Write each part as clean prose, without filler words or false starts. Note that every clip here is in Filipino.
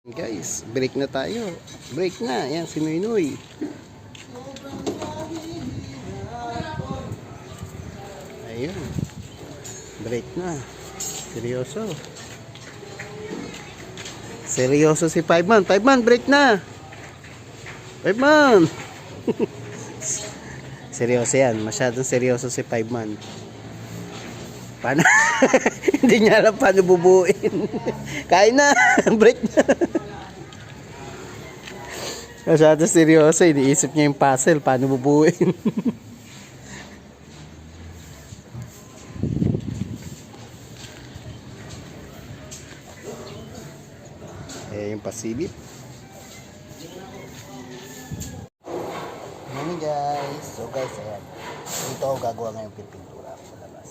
Guys, break na tayo. Break na. Ayan, si Noy. Ayun. Break na. Seryoso. Seryoso si 5 man. 5 man, break na. 5 man. Seryoso yan. Masyadong seryoso si 5 man. Paano? Hindi niya alam paano bubuin. Kain na. Break na. Masyado seryoso. Iniisip niya yung puzzle. Paano bubuin. Yung pasilip. Morning guys. So guys, ayan. Dito ako gagawa ngayong pintura sa labas.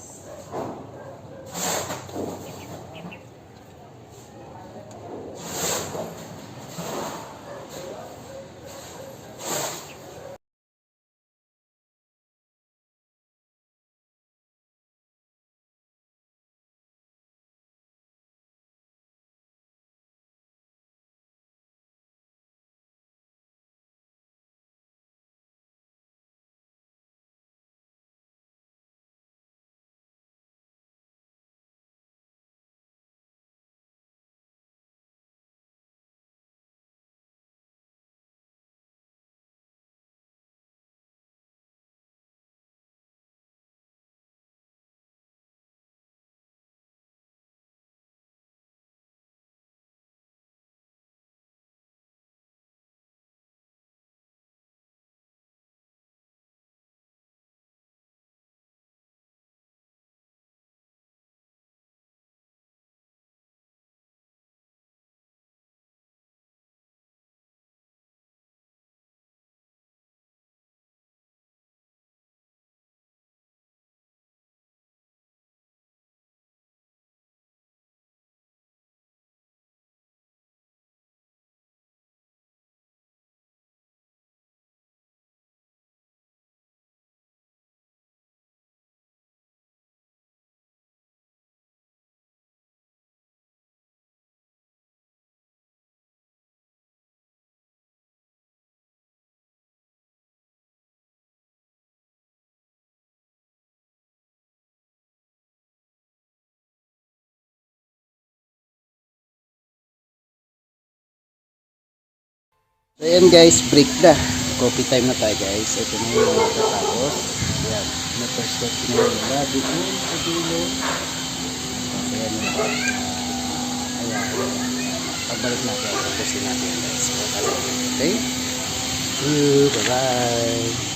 So ayan guys, break na. Coffee time na tayo guys. Ito na yung matatapos. Ayan, na first step na yung labi ko sa dulo. So ayan yung ayan. Pagbalik natin, tapusin natin guys. Okay? See you, bye bye.